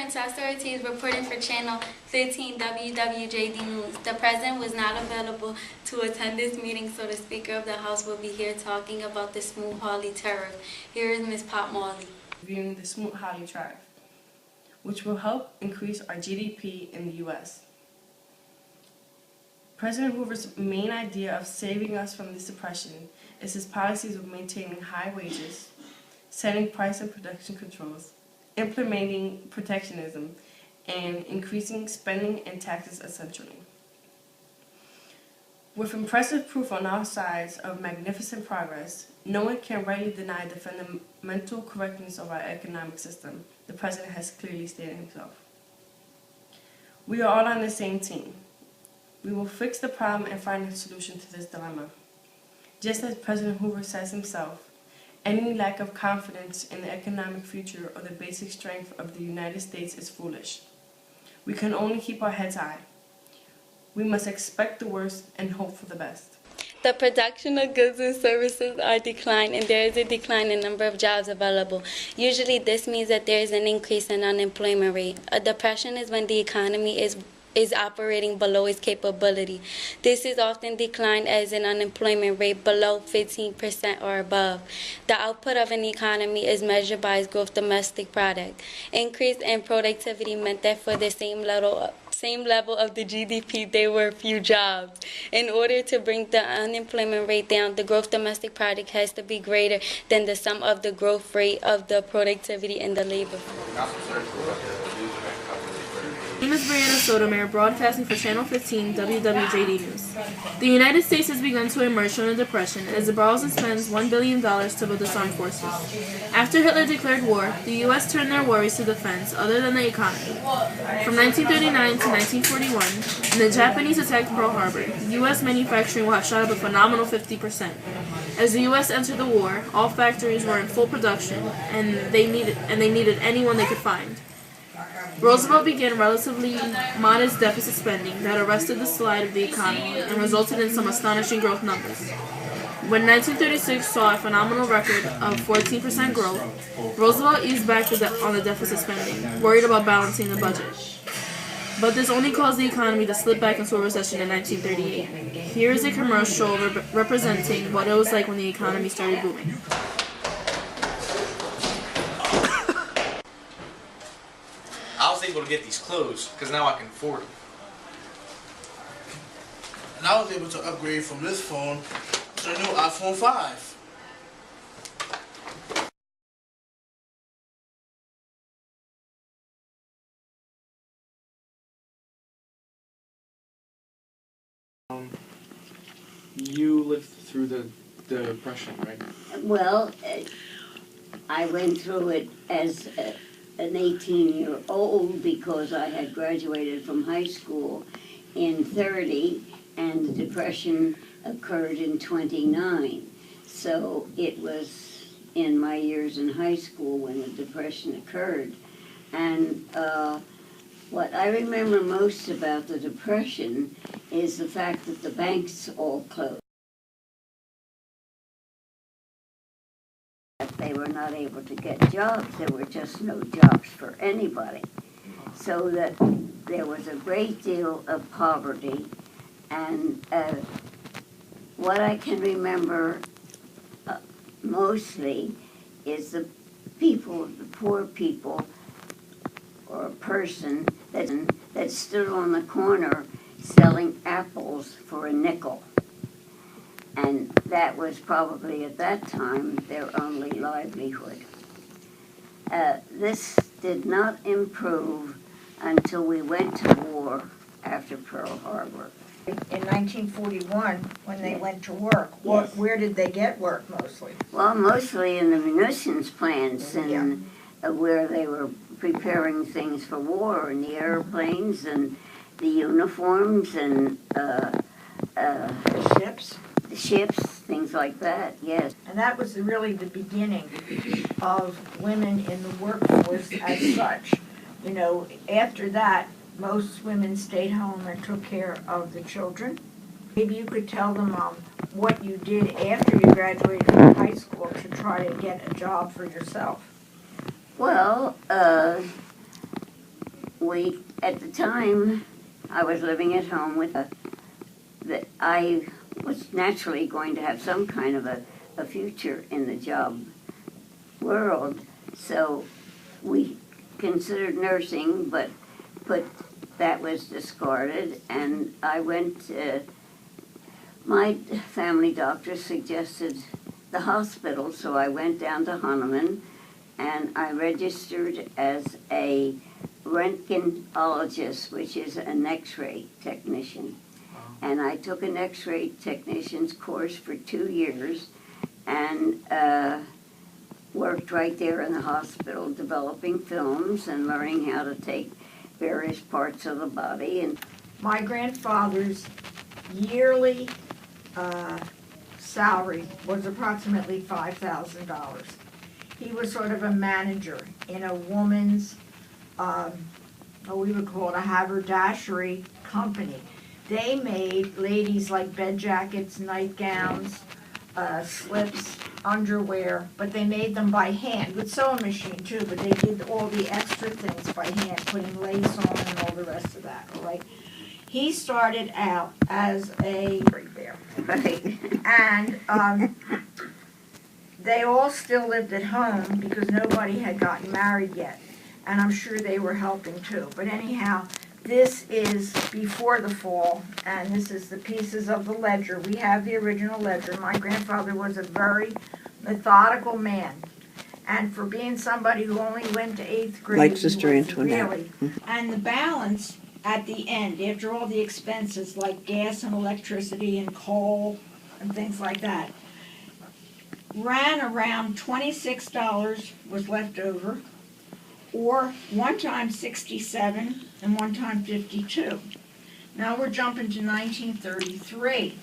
Princess Ortiz reporting for Channel 15 WWJD News. The President was not available to attend this meeting, so the Speaker of the House will be here talking about the Smoot-Hawley tariff. Here is Ms. Pop-Marley. Reviewing the Smoot-Hawley tariff, which will help increase our GDP in the U.S. President Hoover's main idea of saving us from this depression is his policies of maintaining high wages, setting price and production controls, implementing protectionism, and increasing spending and taxes essentially. With impressive proof on all sides of magnificent progress, no one can rightly deny the fundamental correctness of our economic system. The President has clearly stated himself. We are all on the same team. We will fix the problem and find a solution to this dilemma. Just as President Hoover says himself, any lack of confidence in the economic future or the basic strength of the United States is foolish. We can only keep our heads high. We must expect the worst and hope for the best. The production of goods and services are declined, and there is a decline in number of jobs available. Usually this means that there is an increase in unemployment rate. A depression is when the economy is operating below its capability. This is often defined as an unemployment rate below 15% or above. The output of an economy is measured by its gross domestic product. Increase in productivity meant that for the same level of the GDP, there were few jobs. In order to bring the unemployment rate down, the gross domestic product has to be greater than the sum of the growth rate of the productivity and the labor force. My name is Brianna Sotomayor, broadcasting for Channel 15 WWJD News. The United States has begun to emerge from a depression as it borrows and spends $1 billion to build its armed forces. After Hitler declared war, the U.S. turned their worries to defense other than the economy. From 1939 to 1941, when the Japanese attacked Pearl Harbor, U.S. manufacturing will have shot up a phenomenal 50%. As the U.S. entered the war, all factories were in full production, and they needed anyone they could find. Roosevelt began relatively modest deficit spending that arrested the slide of the economy and resulted in some astonishing growth numbers. When 1936 saw a phenomenal record of 14% growth, Roosevelt eased back on the deficit spending, worried about balancing the budget. But this only caused the economy to slip back into a recession in 1938. Here is a commercial representing what it was like when the economy started booming. I was able to get these clothes because now I can afford them. And I was able to upgrade from this phone to the new iPhone 5. You lived through the Depression, right? Well, I went through it as an 18-year-old because I had graduated from high school in 30 and the Depression occurred in 29. So it was in my years in high school when the Depression occurred. And what I remember most about the Depression is the fact that the banks all closed. They were not able to get jobs. There were just no jobs for anybody. So that there was a great deal of poverty. And what I can remember mostly is the people, the poor people, or a person that stood on the corner selling apples for a nickel. And that was probably at that time their only livelihood. This did not improve until we went to war after Pearl Harbor. In 1941, when they went to work, Yes. where did they get work mostly? Well, mostly in the munitions plants and where they were preparing things for war, and the airplanes and the uniforms and The ships? the ships, things like that, yes. And that was really the beginning of women in the workforce as such. You know, after that, most women stayed home and took care of the children. Maybe you could tell them what you did after you graduated from high school to try to get a job for yourself. Well, at the time, I was living at home with that I was naturally going to have some kind of a future in the job world. So we considered nursing, but that was discarded, and I went my family doctor suggested the hospital, so I went down to Hahnemann and I registered as a röntgenologist, which is an x-ray technician. And I took an x-ray technician's course for 2 years and worked right there in the hospital developing films and learning how to take various parts of the body. And My grandfather's yearly salary was approximately $5,000. He was sort of a manager in a woman's, what we would call it a haberdashery company. They made ladies like bed jackets, nightgowns, slips, underwear, but they made them by hand, with sewing machine too, but they did all the extra things by hand, putting lace on and all the rest of that, all right? He started out as a bear. right. And they all still lived at home because nobody had gotten married yet. And I'm sure they were helping too. But anyhow, this is before the fall, and this is the pieces of the ledger. We have the original ledger. My grandfather was a very methodical man. And for being somebody who only went to 8th grade, Like Sister he was Antoinette. really. And the balance at the end, after all the expenses like gas and electricity and coal and things like that, ran around $26 was left over, or one time 67 and one time 52. Now we're jumping to 1933.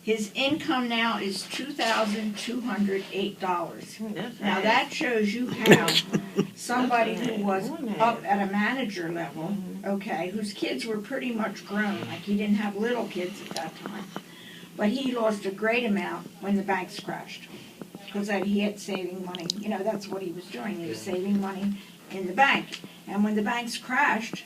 His income now is $2,208. Now that shows you how somebody who was up at a manager level, okay, whose kids were pretty much grown, like he didn't have little kids at that time, but he lost a great amount when the banks crashed. Because he had saving money, that's what he was doing, he was saving money in the bank. And when the banks crashed,